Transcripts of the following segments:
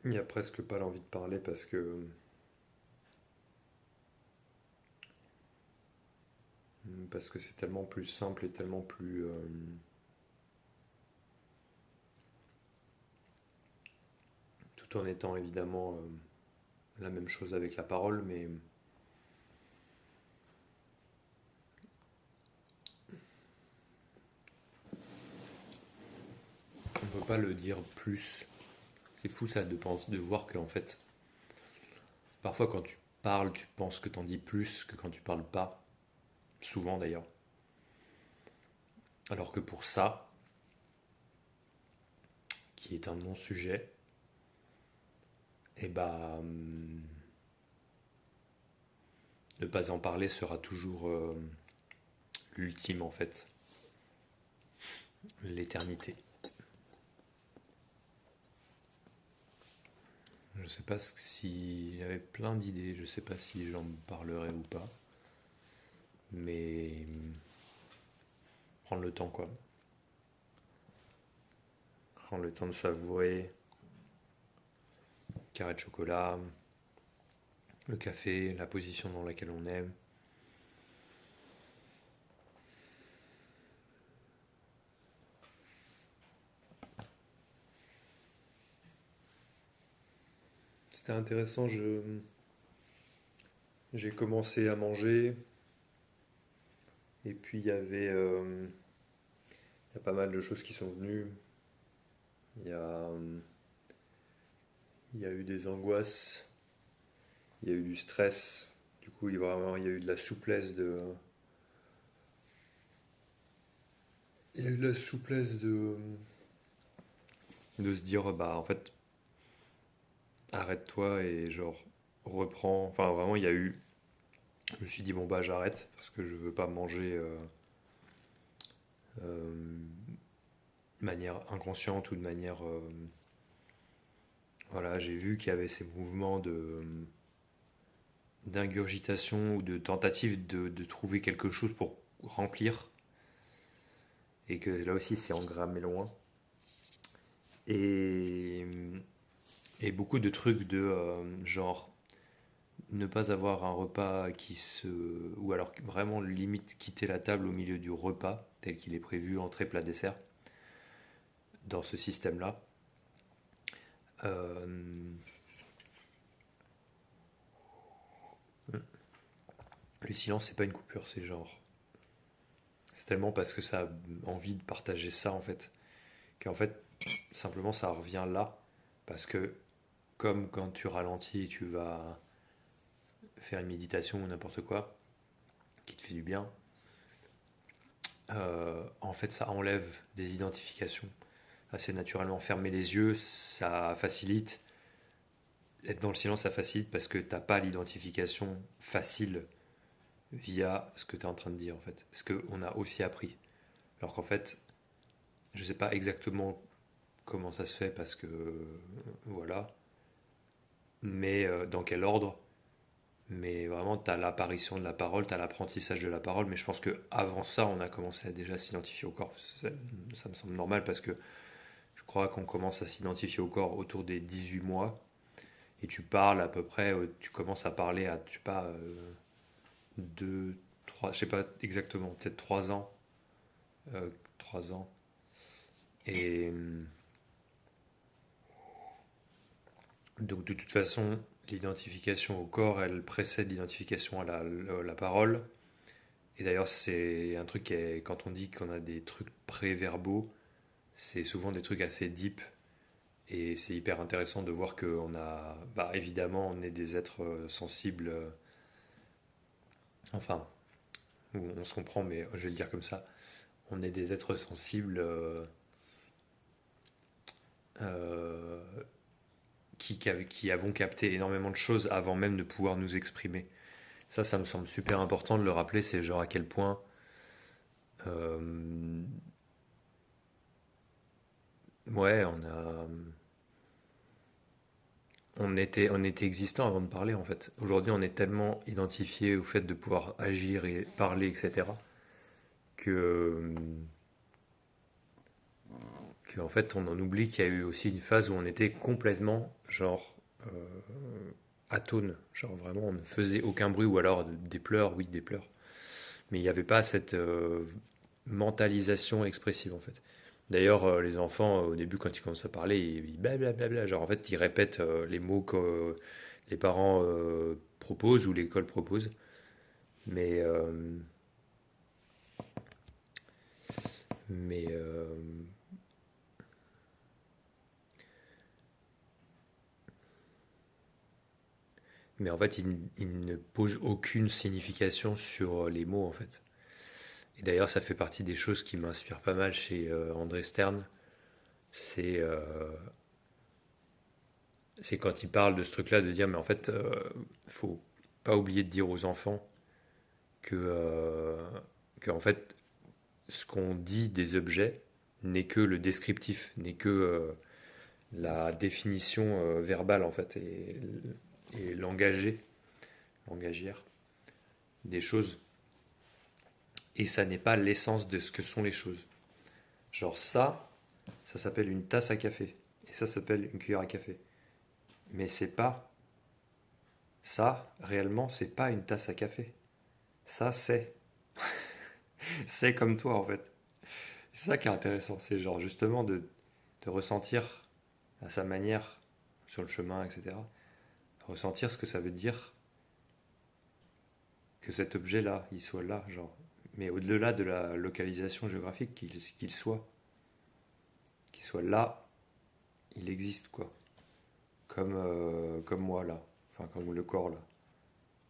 Il n'y a presque pas l'envie de parler parce que c'est tellement plus simple et tellement plus tout en étant évidemment la même chose avec la parole, mais on ne peut pas le dire plus. C'est fou ça de voir qu'en fait, parfois quand tu parles, tu penses que t'en dis plus que quand tu parles pas, souvent d'ailleurs. Alors que pour ça, qui est un non-sujet, et bah ne pas en parler sera toujours l'ultime en fait, l'éternité. Je sais pas s'il y avait plein d'idées, je sais pas si j'en parlerai ou pas, mais prendre le temps quoi. Prendre le temps de savourer, carré de chocolat, le café, la position dans laquelle on est. C'était intéressant, j'ai commencé à manger et puis il y a pas mal de choses qui sont venues. Il y a, il y a eu des angoisses, il y a eu du stress. Du coup, il y a eu de la souplesse il y a eu de la souplesse de se dire bah en fait arrête-toi et genre reprends. Enfin vraiment il y a eu. Je me suis dit bon bah j'arrête parce que je veux pas manger de manière inconsciente ou de manière voilà, j'ai vu qu'il y avait ces mouvements de d'ingurgitation ou de tentative de trouver quelque chose pour remplir et que là aussi c'est engrammé loin et, et beaucoup de trucs de genre ne pas avoir un repas qui se ou alors vraiment limite quitter la table au milieu du repas tel qu'il est prévu entrée plat dessert dans ce système là. Euh, le silence c'est pas une coupure, c'est genre c'est tellement parce que ça a envie de partager ça en fait qu'en fait simplement ça revient là parce que comme quand tu ralentis et tu vas faire une méditation ou n'importe quoi qui te fait du bien, en fait ça enlève des identifications assez naturellement. Fermer les yeux, ça facilite. Être dans le silence, ça facilite parce que t'as pas l'identification facile via ce que tu es en train de dire en fait. Ce qu'on a aussi appris. Alors qu'en fait, je sais pas exactement comment ça se fait parce que voilà, mais dans quel ordre. Mais vraiment, tu as l'apparition de la parole, tu as l'apprentissage de la parole. Mais je pense qu'avant ça, on a commencé à déjà s'identifier au corps. Ça me semble normal parce que je crois qu'on commence à s'identifier au corps autour des 18 mois. Et tu parles à peu près, tu commences à parler à, je sais pas, 2, 3, je sais pas exactement, peut-être 3 ans. 3 ans. Et Donc de toute façon, l'identification au corps, elle précède l'identification à la parole. Et d'ailleurs, c'est un truc quand on dit qu'on a des trucs préverbaux, c'est souvent des trucs assez deep. Et c'est hyper intéressant de voir qu'on a, bah, évidemment, on est des êtres sensibles, enfin, on se comprend, mais je vais le dire comme ça, on est des êtres sensibles euh, qui avons capté énormément de choses avant même de pouvoir nous exprimer. Ça me semble super important de le rappeler, c'est genre à quel point euh, ouais, on était existant avant de parler en fait. Aujourd'hui, on est tellement identifié au fait de pouvoir agir et parler, etc., que, en fait, on en oublie qu'il y a eu aussi une phase où on était complètement genre atone, genre vraiment on ne faisait aucun bruit ou alors des pleurs, oui des pleurs, mais il n'y avait pas cette mentalisation expressive en fait. D'ailleurs, les enfants, au début, quand ils commencent à parler, ils blablabla. Genre, en fait, ils répètent les mots que les parents proposent ou l'école propose. Mais, mais, euh, mais en fait, ils ne posent aucune signification sur les mots, en fait. Et d'ailleurs, ça fait partie des choses qui m'inspirent pas mal chez André Stern. C'est c'est quand il parle de ce truc-là, de dire, mais en fait, faut pas oublier de dire aux enfants que en fait, ce qu'on dit des objets n'est que le descriptif, n'est que la définition verbale en fait et langagée, langagière des choses. Et ça n'est pas l'essence de ce que sont les choses. Genre ça s'appelle une tasse à café. Et ça s'appelle une cuillère à café. Mais c'est pas ça, réellement, c'est pas une tasse à café. Ça, c'est comme toi en fait. C'est ça qui est intéressant. C'est genre justement de ressentir à sa manière sur le chemin, etc. Ressentir ce que ça veut dire que cet objet-là, il soit là, genre. Mais au-delà de la localisation géographique, qu'il soit là, il existe, quoi. Comme moi, là. Enfin, comme le corps, là.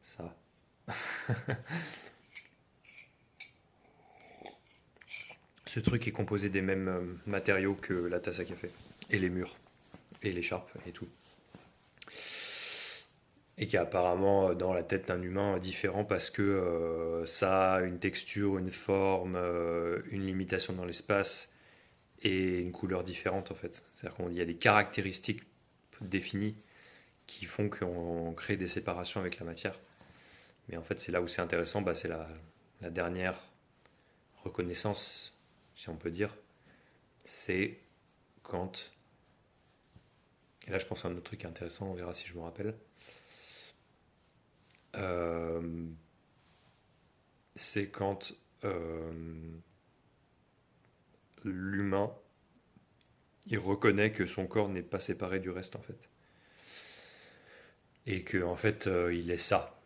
Ça. Ce truc est composé des mêmes matériaux que la tasse à café. Et les murs. Et l'écharpe, et tout. Et qui est apparemment dans la tête d'un humain différent parce que ça a une texture, une forme, une limitation dans l'espace et une couleur différente en fait. C'est-à-dire qu'il y a des caractéristiques définies qui font qu'on crée des séparations avec la matière. Mais en fait, c'est là où c'est intéressant, bah, c'est la dernière reconnaissance, si on peut dire, c'est quand, et là je pense à un autre truc intéressant, on verra si je me rappelle, euh, c'est quand l'humain, il reconnaît que son corps n'est pas séparé du reste en fait. Et que en fait, il est ça.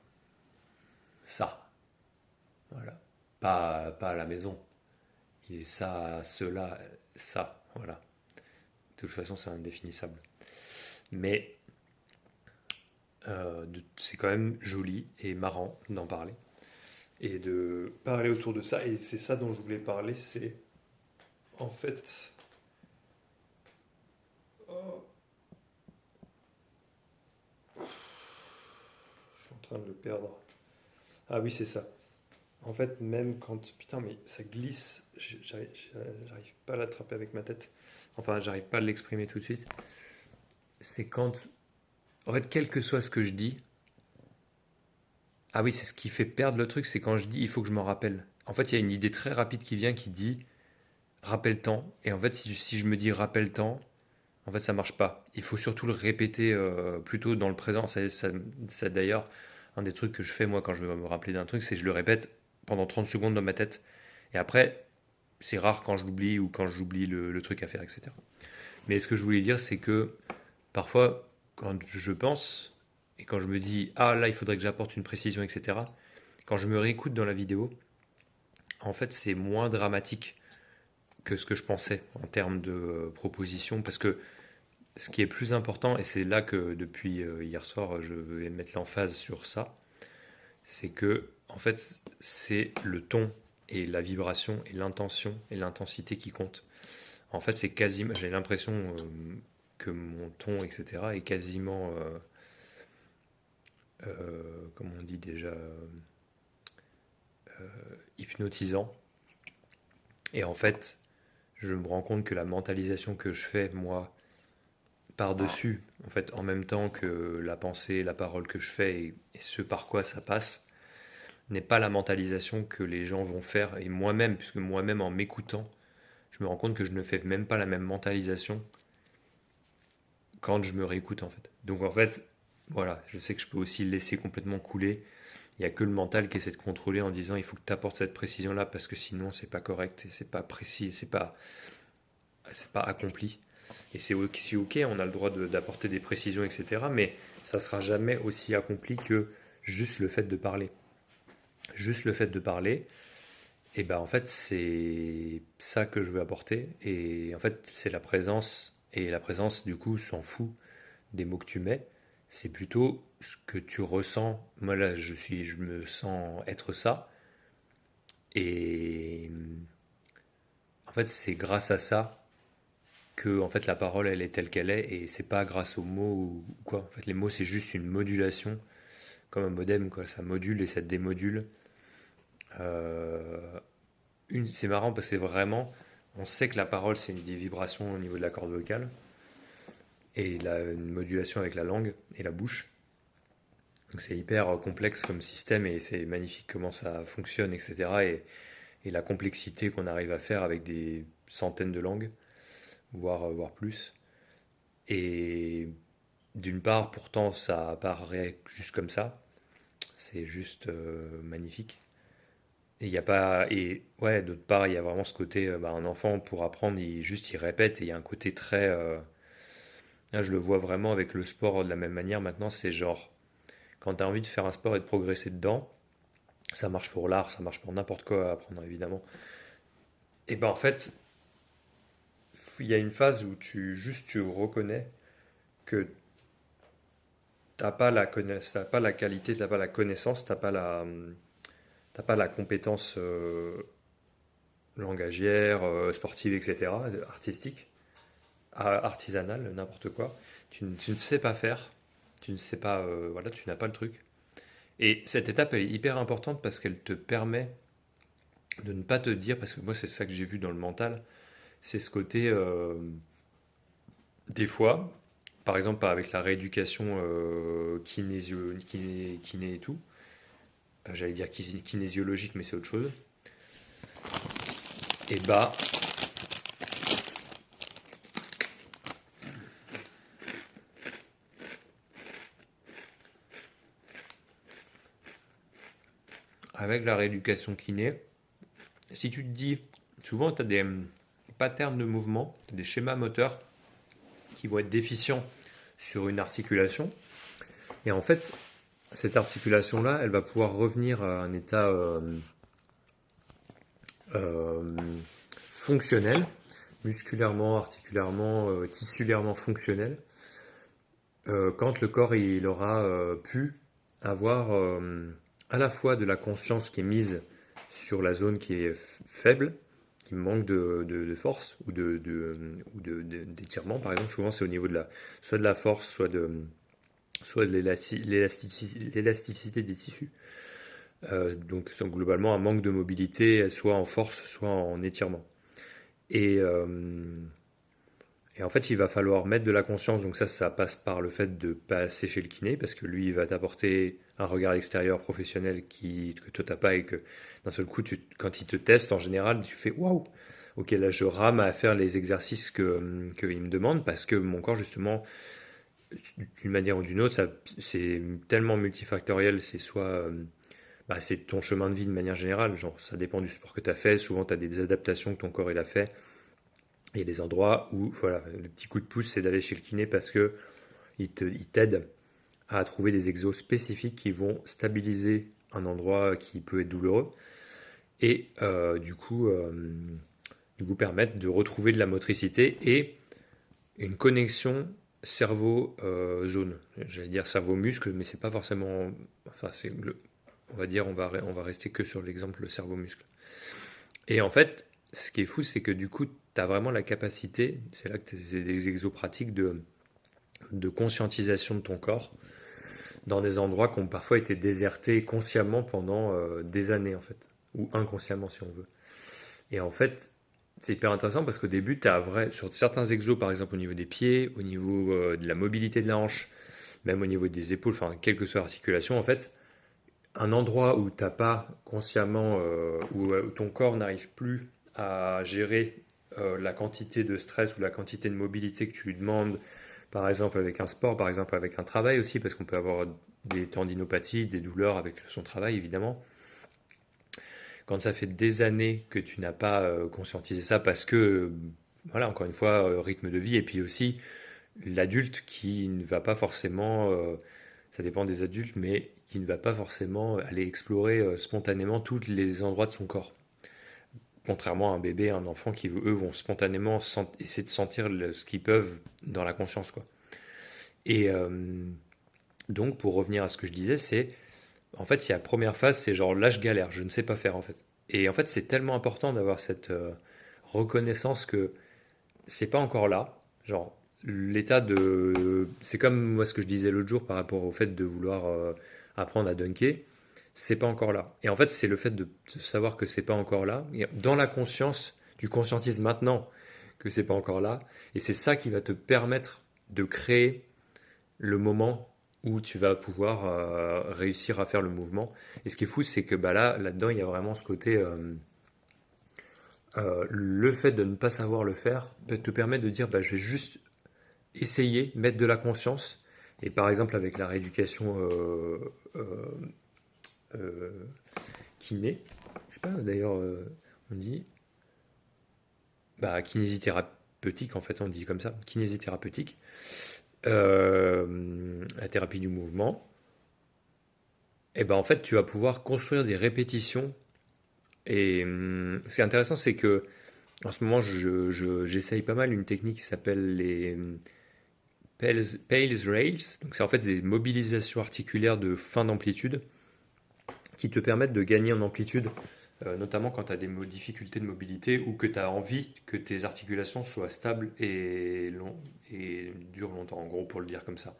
Ça. Voilà. Pas à la maison. Il est ça, cela, ça. Voilà. De toute façon, c'est indéfinissable. Mais c'est quand même joli et marrant d'en parler. Et de parler autour de ça. Et c'est ça dont je voulais parler. C'est en fait. Oh, je suis en train de le perdre. Ah oui, c'est ça. En fait, même quand. Putain, mais ça glisse. J'arrive pas à l'attraper avec ma tête. Enfin, j'arrive pas à l'exprimer tout de suite. C'est quand. En fait, quel que soit ce que je dis. Ah oui, c'est ce qui fait perdre le truc, c'est quand je dis il faut que je m'en rappelle. En fait, il y a une idée très rapide qui vient qui dit rappelle-temps. Et en fait, si je me dis rappelle-temps, en fait, ça marche pas. Il faut surtout le répéter plutôt dans le présent. C'est d'ailleurs un des trucs que je fais moi quand je veux me rappeler d'un truc, c'est que je le répète pendant 30 secondes dans ma tête. Et après, c'est rare quand je l'oublie ou quand j'oublie le truc à faire, etc. Mais ce que je voulais dire, c'est que parfois, quand je pense et quand je me dis, ah là, il faudrait que j'apporte une précision, etc., quand je me réécoute dans la vidéo, en fait, c'est moins dramatique que ce que je pensais en termes de propositions, parce que ce qui est plus important, et c'est là que depuis hier soir, je vais mettre l'emphase sur ça, c'est que, en fait, c'est le ton et la vibration et l'intention et l'intensité qui comptent. En fait, c'est quasiment, j'ai l'impression que mon ton, etc., est quasiment, comment on dit déjà, hypnotisant. Et en fait, je me rends compte que la mentalisation que je fais, moi, par-dessus, en fait, en même temps que la pensée, la parole que je fais et ce par quoi ça passe, n'est pas la mentalisation que les gens vont faire. Et moi-même, puisque moi-même, en m'écoutant, je me rends compte que je ne fais même pas la même mentalisation quand je me réécoute, en fait. Donc, en fait, voilà, je sais que je peux aussi le laisser complètement couler. Il n'y a que le mental qui essaie de contrôler en disant il faut que tu apportes cette précision-là parce que sinon c'est pas correct, et c'est pas précis, c'est pas accompli. Et c'est aussi ok, on a le droit d'apporter des précisions, etc. Mais ça sera jamais aussi accompli que juste le fait de parler. Juste le fait de parler, et ben en fait c'est ça que je veux apporter. Et en fait c'est la présence. Et la présence du coup s'en fout des mots que tu mets. C'est plutôt ce que tu ressens. Moi là je me sens être ça. Et en fait c'est grâce à ça que en fait la parole elle est telle qu'elle est et c'est pas grâce aux mots ou quoi. En fait les mots c'est juste une modulation comme un modem quoi, ça module et ça démodule. Euh, c'est marrant parce que c'est vraiment on sait que la parole c'est des vibrations au niveau de la corde vocale et une modulation avec la langue et la bouche. Donc c'est hyper complexe comme système et c'est magnifique comment ça fonctionne etc. Et la complexité qu'on arrive à faire avec des centaines de langues voire plus. Et d'une part, pourtant, ça apparaît juste comme ça. C'est juste magnifique. Et il y a pas et ouais, d'autre part, il y a vraiment ce côté un enfant pour apprendre, il répète et il y a un côté très là, je le vois vraiment avec le sport de la même manière maintenant, c'est genre quand tu as envie de faire un sport et de progresser dedans, ça marche pour l'art, ça marche pour n'importe quoi à apprendre évidemment. Et ben en fait, il y a une phase où tu reconnais que t'as pas la qualité, t'as pas la connaissance, t'as pas la compétence langagière, sportive, etc., artistique, artisanale, n'importe quoi. Tu ne sais pas faire, tu ne sais pas, voilà, tu n'as pas le truc. Et cette étape, elle est hyper importante parce qu'elle te permet de ne pas te dire, parce que moi c'est ça que j'ai vu dans le mental, c'est ce côté, des fois, par exemple avec la rééducation kiné et tout, j'allais dire kinésiologique, mais c'est autre chose, et bah avec la rééducation kiné, si tu te dis, souvent tu as des patterns de mouvement, t'as des schémas moteurs qui vont être déficients sur une articulation, et en fait, cette articulation-là, elle va pouvoir revenir à un état euh, fonctionnel, musculairement, articulairement, tissulairement fonctionnel, quand le corps il aura pu avoir à la fois de la conscience qui est mise sur la zone qui est faible, qui manque de force d'étirement, par exemple. Souvent, c'est au niveau soit de la force, soit de l'élasticité des tissus. Donc, c'est globalement un manque de mobilité, soit en force, soit en étirement. Et, euh, et en fait, il va falloir mettre de la conscience. Donc ça passe par le fait de passer chez le kiné, parce que lui, il va t'apporter un regard extérieur professionnel que toi, t'as pas et que d'un seul coup, quand il te teste, en général, tu fais waouh, ok, là, je rame à faire les exercices qu'il me demande parce que mon corps, justement, d'une manière ou d'une autre, c'est tellement multifactoriel. C'est soit c'est ton chemin de vie de manière générale, genre ça dépend du sport que tu as fait. Souvent, tu as des adaptations que ton corps il a fait. Il y a des endroits où, voilà, le petit coup de pouce, c'est d'aller chez le kiné parce que il t'aide à trouver des exos spécifiques qui vont stabiliser un endroit qui peut être douloureux et du coup permettre de retrouver de la motricité et une connexion cerveau-zone. J'allais dire cerveau-muscle, mais c'est pas forcément. Enfin, on va dire, on va rester que sur l'exemple cerveau-muscle. Et en fait, ce qui est fou, c'est que du coup, tu as vraiment la capacité, c'est là que c'est des exos pratiques de conscientisation de ton corps dans des endroits qui ont parfois été désertés consciemment pendant des années, en fait, ou inconsciemment si on veut. Et en fait, c'est hyper intéressant parce qu'au début, sur certains exos, par exemple au niveau des pieds, au niveau de la mobilité de la hanche, même au niveau des épaules, enfin, quelle que soit l'articulation, en fait, un endroit où t'as pas consciemment, où ton corps n'arrive plus à gérer la quantité de stress ou la quantité de mobilité que tu lui demandes, par exemple avec un sport, par exemple avec un travail aussi, parce qu'on peut avoir des tendinopathies, des douleurs avec son travail évidemment. Quand ça fait des années que tu n'as pas conscientisé ça, parce que, voilà, encore une fois, rythme de vie, et puis aussi l'adulte qui ne va pas forcément, ça dépend des adultes, mais qui ne va pas forcément aller explorer spontanément tous les endroits de son corps. Contrairement à un bébé, un enfant qui, eux, vont spontanément essayer de sentir ce qu'ils peuvent dans la conscience, quoi. Et donc, pour revenir à ce que je disais, en fait, il y a la première phase, c'est genre là, je galère, je ne sais pas faire, en fait. Et en fait, c'est tellement important d'avoir cette reconnaissance que c'est pas encore là. Genre, l'état de. C'est comme moi ce que je disais l'autre jour par rapport au fait de vouloir apprendre à dunker. C'est pas encore là. Et en fait, c'est le fait de savoir que c'est pas encore là. Et dans la conscience, tu conscientises maintenant que c'est pas encore là. Et c'est ça qui va te permettre de créer le moment où tu vas pouvoir réussir à faire le mouvement. Et ce qui est fou, c'est que bah, là-dedans, il y a vraiment ce côté. Le fait de ne pas savoir le faire peut te permettre de dire bah, je vais juste essayer, mettre de la conscience. Et par exemple, avec la rééducation euh, kiné, je sais pas d'ailleurs, on dit bah, kinésithérapeutique, en fait, on dit comme ça, kinésithérapeutique, la thérapie du mouvement. Et ben en fait, tu vas pouvoir construire des répétitions. Et ce qui est intéressant, c'est que en ce moment, j'essaye pas mal une technique qui s'appelle les Pales Rails. Donc, c'est en fait des mobilisations articulaires de fin d'amplitude qui te permettent de gagner en amplitude, notamment quand tu as des difficultés de mobilité ou que tu as envie que tes articulations soient stables et durent longtemps, en gros, pour le dire comme ça.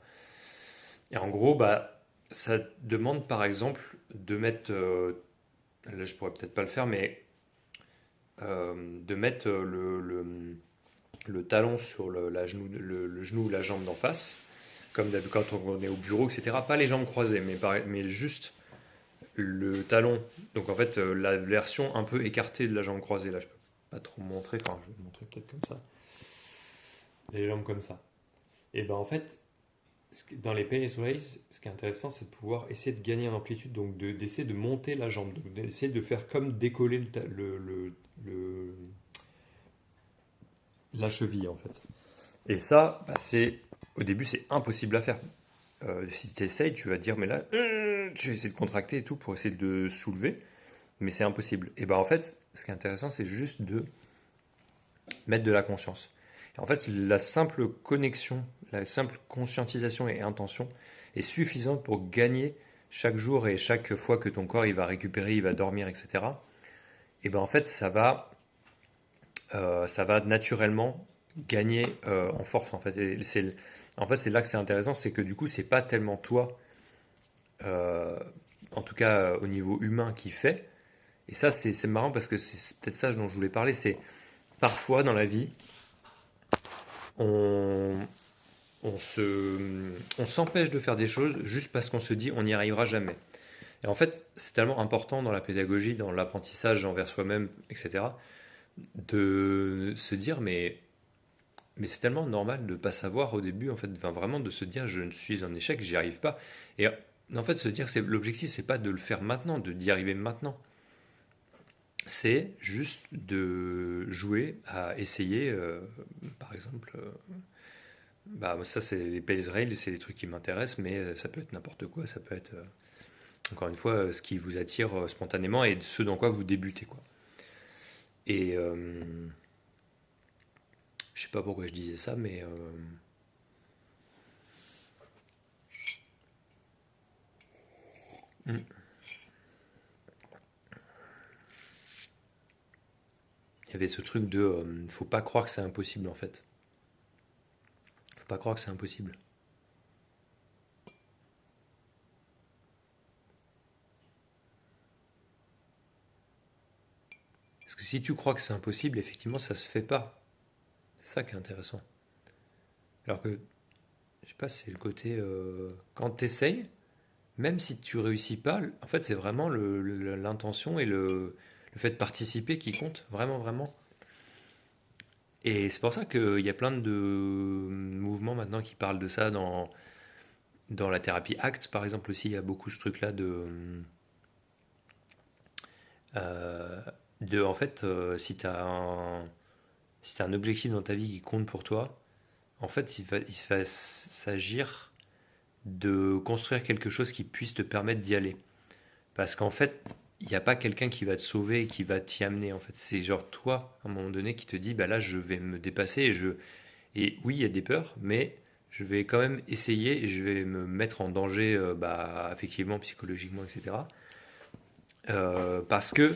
Et en gros, bah, ça demande par exemple de mettre, là je pourrais peut-être pas le faire, mais de mettre le talon sur le genou ou la jambe d'en face, comme quand on est au bureau, etc. Pas les jambes croisées, mais juste le talon. Donc en fait, la version un peu écartée de la jambe croisée, là je peux pas trop montrer, enfin je vais montrer peut-être comme ça. Les jambes comme ça. Et ben en fait, dans les Pace Race, ce qui est intéressant, c'est de pouvoir essayer de gagner en amplitude, donc d'essayer de monter la jambe, donc d'essayer de faire comme décoller la cheville en fait. Et ça, bah, au début, c'est impossible à faire. Si tu essayes, tu vas te dire, mais là, tu vas essayer de contracter et tout pour essayer de soulever, mais c'est impossible. Et ben en fait, ce qui est intéressant, c'est juste de mettre de la conscience. Et en fait, la simple connexion, la simple conscientisation et intention est suffisante pour gagner chaque jour et chaque fois que ton corps il va récupérer, il va dormir, etc. Et ben en fait, ça va naturellement gagner en force en fait. En fait, c'est là que c'est intéressant, c'est que du coup, c'est pas tellement toi, euh, en tout cas au niveau humain, qui fait. Et ça, c'est marrant parce que c'est peut-être ça dont je voulais parler. C'est parfois dans la vie, on, on s'empêche de faire des choses juste parce qu'on se dit on n'y arrivera jamais. Et en fait, c'est tellement important dans la pédagogie, dans l'apprentissage envers soi-même, etc., de se dire mais c'est tellement normal de ne pas savoir au début, en fait, enfin, vraiment de se dire je ne suis un échec, j'y arrive pas. Et en fait, se dire l'objectif, c'est pas de le faire maintenant, d'y arriver maintenant. C'est juste de jouer à essayer, par exemple, Bah, ça, c'est les Pale Rails, c'est les trucs qui m'intéressent, mais ça peut être n'importe quoi. Ça peut être, encore une fois, ce qui vous attire spontanément et ce dans quoi vous débutez, quoi. Et je sais pas pourquoi je disais ça, mais hmm. Il y avait ce truc de faut pas croire que c'est impossible, en fait. Faut pas croire que c'est impossible. Parce que si tu crois que c'est impossible, effectivement, ça se fait pas. C'est ça qui est intéressant. Alors que, je sais pas, c'est le côté quand t'essayes, même si tu réussis pas, en fait, c'est vraiment l'intention et le fait de participer qui compte, vraiment, vraiment. Et c'est pour ça qu'il y a plein de mouvements maintenant qui parlent de ça dans la thérapie ACT, par exemple aussi, il y a beaucoup ce truc-là euh, en fait, si t'as un objectif dans ta vie qui compte pour toi, en fait, il va s'agir de construire quelque chose qui puisse te permettre d'y aller. Parce qu'en fait, il n'y a pas quelqu'un qui va te sauver et qui va t'y amener. En fait, c'est genre toi, à un moment donné, qui te dit, bah là, je vais me dépasser et oui, il y a des peurs, mais je vais quand même essayer et je vais me mettre en danger, bah, affectivement, psychologiquement, etc. Parce que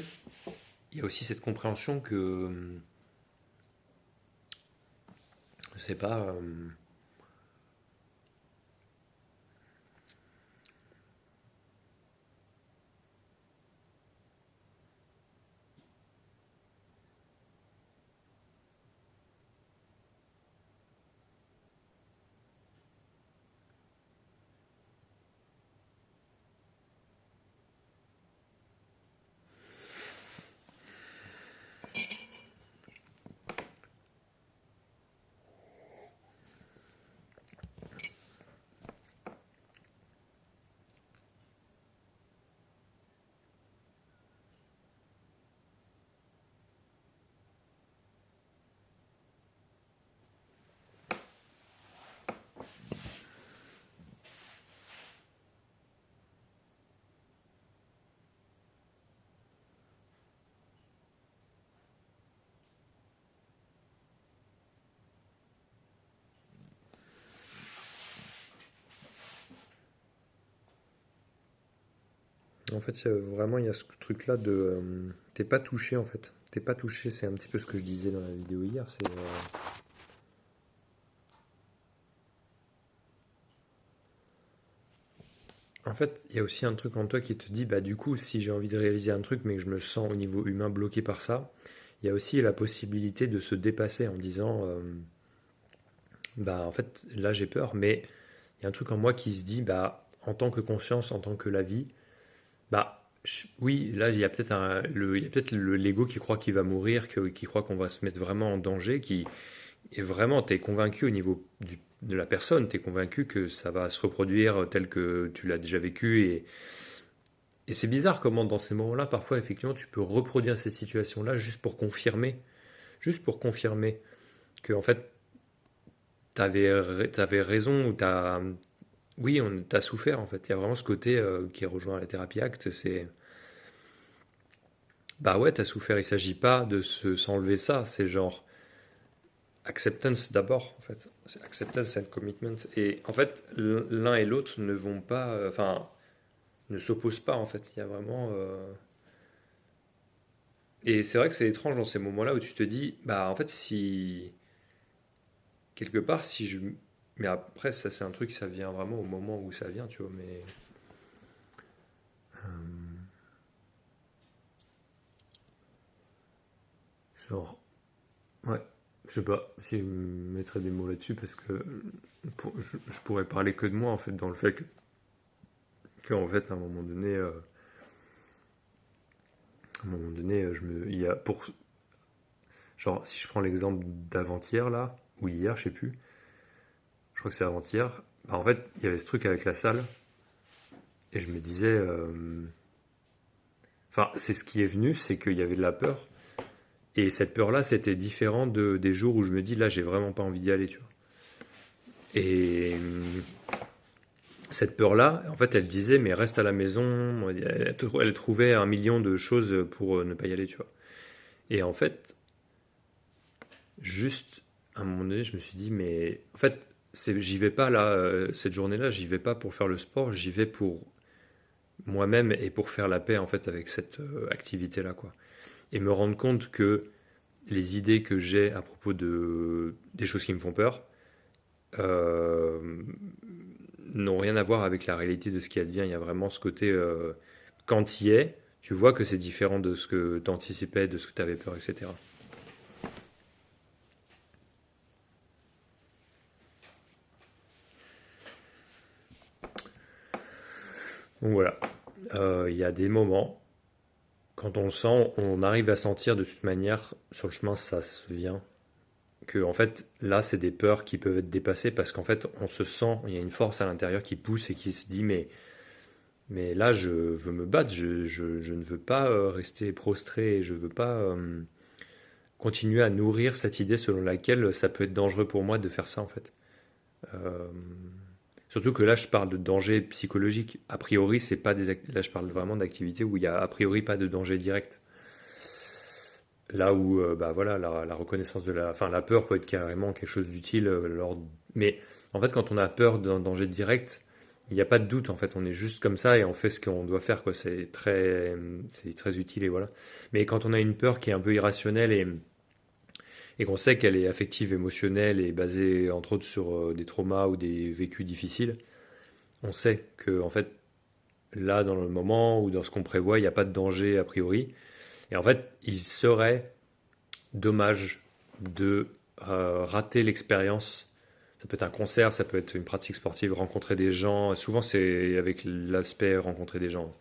il y a aussi cette compréhension que, je sais pas, en fait, vraiment, il y a ce truc-là de. T'es pas touché, en fait. T'es pas touché, c'est un petit peu ce que je disais dans la vidéo hier. En fait, il y a aussi un truc en toi qui te dit, bah du coup, si j'ai envie de réaliser un truc, mais que je me sens au niveau humain bloqué par ça, il y a aussi la possibilité de se dépasser en disant, bah en fait, là j'ai peur, mais il y a un truc en moi qui se dit, bah en tant que conscience, en tant que la vie, bah oui, là il y a peut-être il y a peut-être l'ego qui croit qu'il va mourir, qui croit qu'on va se mettre vraiment en danger, et vraiment, tu es convaincu au niveau de la personne, tu es convaincu que ça va se reproduire tel que tu l'as déjà vécu. Et c'est bizarre comment dans ces moments-là, parfois, effectivement, tu peux reproduire cette situation-là juste pour confirmer que, en fait, t'avais raison ou oui, t'as souffert, en fait. Il y a vraiment ce côté qui rejoint la thérapie ACT, c'est, bah ouais, t'as souffert, il s'agit pas de s'enlever ça, c'est genre, acceptance d'abord, en fait. C'est acceptance and commitment. Et en fait, l'un et l'autre ne vont pas, enfin, ne s'opposent pas, en fait. Il y a vraiment. Et c'est vrai que c'est étrange dans ces moments-là où tu te dis, bah, en fait, si. Quelque part, si je. Mais après, ça, c'est un truc, ça vient vraiment au moment où ça vient, tu vois. Mais. Genre. Ouais. Je sais pas si je mettrais des mots là-dessus parce que je pourrais parler que de moi, en fait, dans le fait en fait, à un moment donné. À un moment donné, il y a genre, si je prends l'exemple d'avant-hier, là, ou hier, je sais plus, je crois que c'est avant-hier, bah, en fait, il y avait ce truc avec la salle, et je me disais, enfin, c'est ce qui est venu, c'est qu'il y avait de la peur, et cette peur-là, c'était différent des jours où je me dis, là, j'ai vraiment pas envie d'y aller, tu vois. Et cette peur-là, en fait, elle disait, mais reste à la maison. Elle trouvait un million de choses pour ne pas y aller, tu vois. Et en fait, juste à un moment donné, je me suis dit, mais en fait, j'y vais pas là, cette journée-là, j'y vais pas pour faire le sport, j'y vais pour moi-même et pour faire la paix en fait avec cette activité-là, quoi. Et me rendre compte que les idées que j'ai à propos des choses qui me font peur euh, n'ont rien à voir avec la réalité de ce qui advient. Il y a vraiment ce côté, quand tu y es, tu vois que c'est différent de ce que tu anticipais, de ce que tu avais peur, etc. Donc voilà. Il y a des moments, quand on le sent, on arrive à sentir de toute manière, sur le chemin, ça se vient. Que en fait, là, c'est des peurs qui peuvent être dépassées parce qu'en fait, on se sent, il y a une force à l'intérieur qui pousse et qui se dit, mais là, je veux me battre, je ne veux pas rester prostré, je veux pas continuer à nourrir cette idée selon laquelle ça peut être dangereux pour moi de faire ça, en fait. Euh, Surtout que là, je parle de danger psychologique. A priori, c'est pas là, je parle vraiment d'activités où il y a a priori pas de danger direct. Là où, bah voilà, la reconnaissance de enfin, la peur peut être carrément quelque chose d'utile. Mais en fait, quand on a peur d'un danger direct, il n'y a pas de doute. En fait, on est juste comme ça et on fait ce qu'on doit faire, quoi. C'est très utile et voilà. Mais quand on a une peur qui est un peu irrationnelle et qu'on sait qu'elle est affective, émotionnelle et basée entre autres sur des traumas ou des vécus difficiles, on sait que en fait, là, dans le moment ou dans ce qu'on prévoit, il n'y a pas de danger a priori. Et en fait, il serait dommage de rater l'expérience. Ça peut être un concert, ça peut être une pratique sportive, rencontrer des gens. Souvent, c'est avec l'aspect rencontrer des gens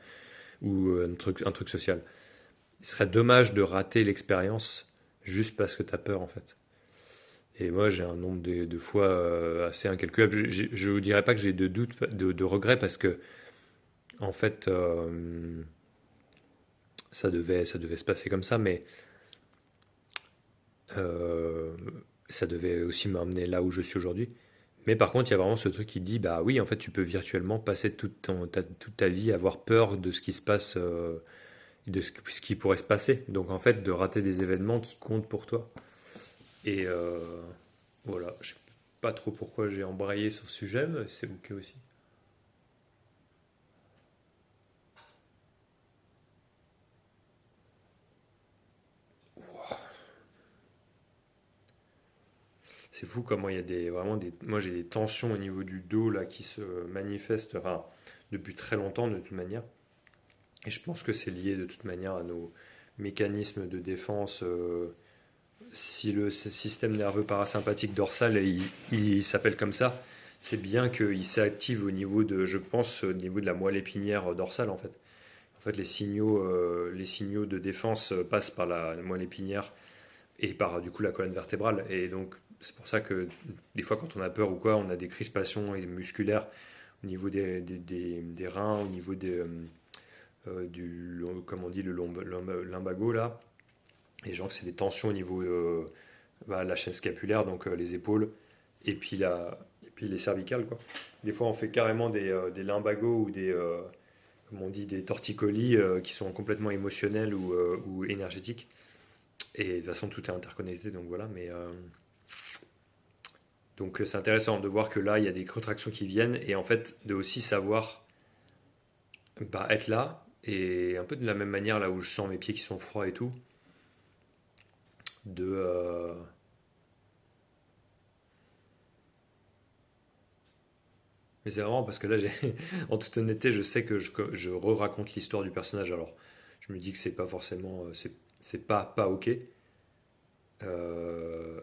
ou un truc social. Il serait dommage de rater l'expérience juste parce que tu as peur, en fait. Et moi, j'ai un nombre de fois assez incalculable. Je ne vous dirais pas que j'ai de doutes, de regrets, parce que, en fait, ça devait se passer comme ça, mais euh, ça devait aussi m'amener là où je suis aujourd'hui. Mais par contre, il y a vraiment ce truc qui dit, bah oui, en fait, tu peux virtuellement passer toute ta vie à avoir peur de ce qui se passe, ce qui pourrait se passer. Donc en fait, de rater des événements qui comptent pour toi. Et voilà, je sais pas trop pourquoi j'ai embrayé sur ce sujet, mais c'est ok aussi. C'est fou comment il y a vraiment des... Moi j'ai des tensions au niveau du dos là qui se manifestent, enfin, depuis très longtemps de toute manière. Et je pense que c'est lié de toute manière à nos mécanismes de défense. Si le système nerveux parasympathique dorsal, il s'appelle comme ça, c'est bien qu'il s'active au niveau de, je pense, au niveau de la moelle épinière dorsale en fait. En fait, les signaux de défense passent par la moelle épinière et par du coup la colonne vertébrale. Et donc, c'est pour ça que des fois, quand on a peur ou quoi, on a des crispations musculaires au niveau des reins, au niveau comme on dit, le lumbago là. Et genre, c'est des tensions au niveau bah, la chaîne scapulaire, donc les épaules, et puis les cervicales, quoi. Des fois, on fait carrément des lumbagos ou comme on dit, des torticolis qui sont complètement émotionnels ou énergétiques. Et de toute façon, tout est interconnecté, donc voilà. Mais donc c'est intéressant de voir que là, il y a des contractions qui viennent et en fait de aussi savoir bah, être là et un peu de la même manière là où je sens mes pieds qui sont froids et tout, de mais c'est vraiment parce que là, en toute honnêteté, je sais que je re-raconte l'histoire du personnage. Alors, je me dis que c'est pas forcément, c'est pas ok. Euh,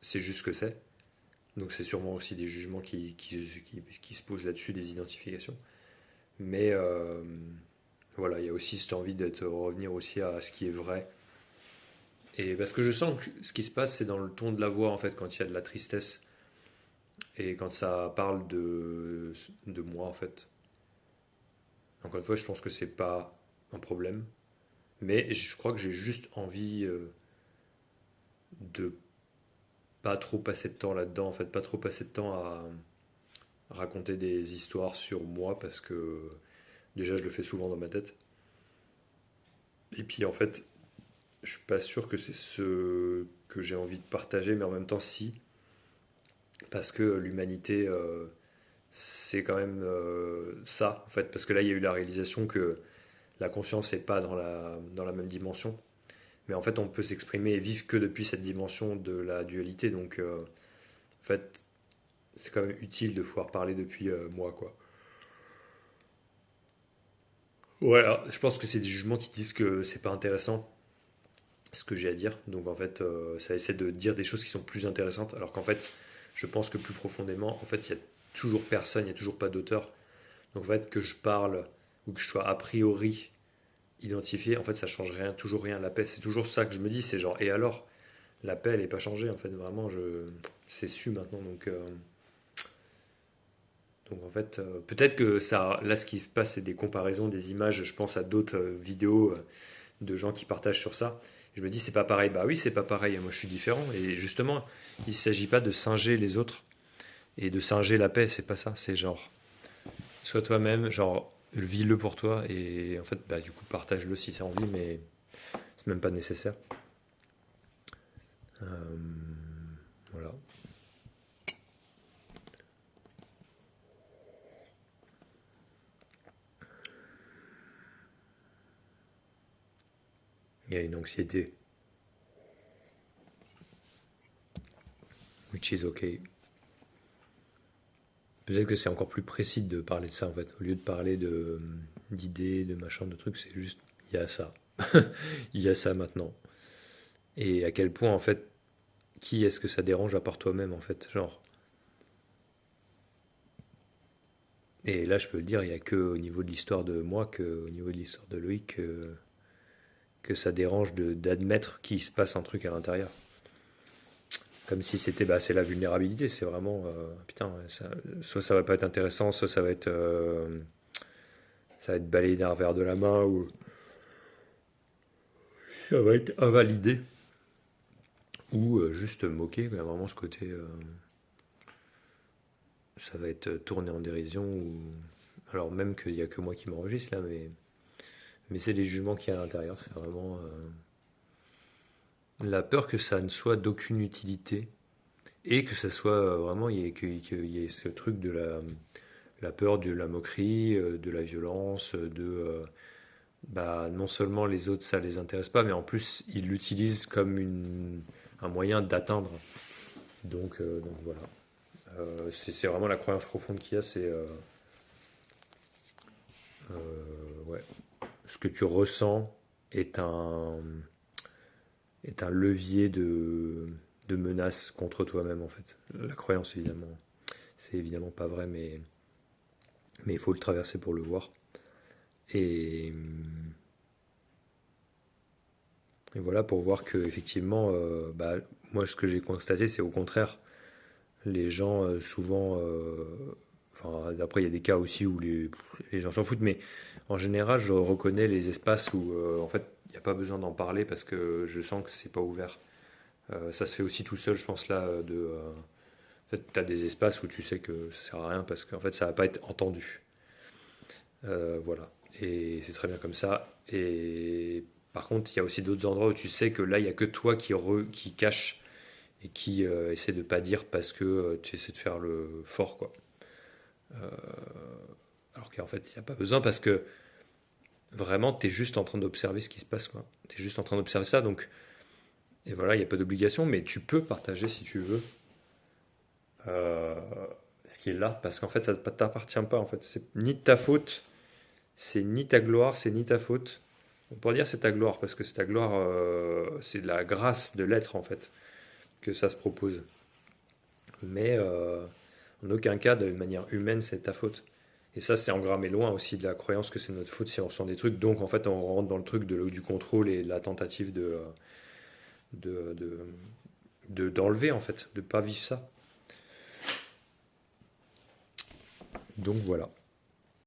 c'est juste ce que c'est. Donc, c'est sûrement aussi des jugements qui se posent là-dessus, des identifications. Mais voilà, il y a aussi cette envie d'être revenir aussi à ce qui est vrai. Et parce que je sens que ce qui se passe, c'est dans le ton de la voix en fait, quand il y a de la tristesse et quand ça parle de moi en fait. Encore une fois, je pense que c'est pas un problème, mais je crois que j'ai juste envie de pas trop passer de temps là-dedans, en fait, pas trop passer de temps à raconter des histoires sur moi parce que déjà je le fais souvent dans ma tête. Et puis en fait, je suis pas sûr que c'est ce que j'ai envie de partager, mais en même temps si, parce que l'humanité, c'est quand même ça, en fait, parce que là il y a eu la réalisation que la conscience n'est pas dans la même dimension, mais en fait on peut s'exprimer et vivre que depuis cette dimension de la dualité, donc en fait c'est quand même utile de pouvoir parler depuis moi, quoi. Voilà, je pense que c'est des jugements qui disent que c'est pas intéressant ce que j'ai à dire. Donc en fait, ça essaie de dire des choses qui sont plus intéressantes, alors qu'en fait, je pense que plus profondément, en fait, il y a toujours personne, il n'y a toujours pas d'auteur. Donc en fait, que je parle ou que je sois a priori identifié, en fait, ça change rien, toujours rien. La paix, c'est toujours ça que je me dis, c'est genre, et alors, la paix, elle n'est pas changée, en fait, vraiment, c'est su maintenant. Donc en fait, peut-être que ça, là, ce qui se passe, c'est des comparaisons, des images. Je pense à d'autres vidéos de gens qui partagent sur ça. Je me dis, c'est pas pareil. Bah oui, c'est pas pareil. Moi, je suis différent. Et justement, il s'agit pas de singer les autres et de singer la paix. C'est pas ça. C'est genre, sois toi-même, genre, vis-le pour toi. Et en fait, bah, du coup, partage-le si c'est envie, mais c'est même pas nécessaire. Euh, voilà. Il y a une anxiété, which is okay. Peut-être que c'est encore plus précis de parler de ça en fait. Au lieu de parler d'idées, de machin, de trucs, c'est juste, il y a ça. Il y a ça maintenant. Et à quel point en fait, qui est-ce que ça dérange à part toi-même en fait, genre. Et là, je peux le dire, il n'y a que au niveau de l'histoire de moi, que au niveau de l'histoire de Loïc, que ça dérange d'admettre qu'il se passe un truc à l'intérieur. Comme si c'était, bah, c'est la vulnérabilité, c'est vraiment, putain, soit ça va pas être intéressant, soit ça va être balayé d'un revers de la main, ou ça va être invalidé, ou juste moqué, il y a vraiment ce côté, ça va être tourné en dérision, ou alors même qu'il n'y a que moi qui m'enregistre là, mais c'est les jugements qu'il y a à l'intérieur, c'est vraiment la peur que ça ne soit d'aucune utilité, et que ça soit vraiment, qu'il y ait ce truc de la peur de la moquerie, de la violence, bah, non seulement les autres ça les intéresse pas, mais en plus ils l'utilisent comme un moyen d'atteindre. Donc voilà. C'est vraiment la croyance profonde qu'il y a, c'est ouais, ce que tu ressens est est un levier de menace contre toi-même en fait. La croyance évidemment, c'est évidemment pas vrai, mais il faut le traverser pour le voir. Et, et voilà pour voir que effectivement, bah, moi ce que j'ai constaté c'est au contraire, les gens souvent, enfin après il y a des cas aussi où les gens s'en foutent, mais en général je reconnais les espaces où en fait il n'y a pas besoin d'en parler parce que je sens que c'est pas ouvert. Ça se fait aussi tout seul, je pense là, en fait, tu as des espaces où tu sais que ça sert à rien parce qu'en fait ça va pas être entendu. Voilà. Et c'est très bien comme ça. Et par contre, il y a aussi d'autres endroits où tu sais que là, il n'y a que toi qui cache et qui essaie de pas dire parce que tu essaies de faire le fort, quoi. Alors qu'en fait, il n'y a pas besoin parce que vraiment, tu es juste en train d'observer ce qui se passe, quoi. Tu es juste en train d'observer ça. Donc, et voilà, il n'y a pas d'obligation, mais tu peux partager si tu veux euh, ce qui est là parce qu'en fait, ça ne t'appartient pas. En fait, c'est ni de ta faute, c'est ni ta gloire, c'est ni ta faute. On pourrait dire c'est ta gloire, parce que c'est ta gloire, c'est de la grâce de l'être en fait, que ça se propose. Mais en aucun cas, de manière humaine, c'est ta faute. Et ça, c'est engrammé loin aussi de la croyance que c'est notre faute si on ressent des trucs. Donc en fait, on rentre dans le truc du contrôle et de la tentative de, de, d'enlever en fait, de pas vivre ça. Donc voilà.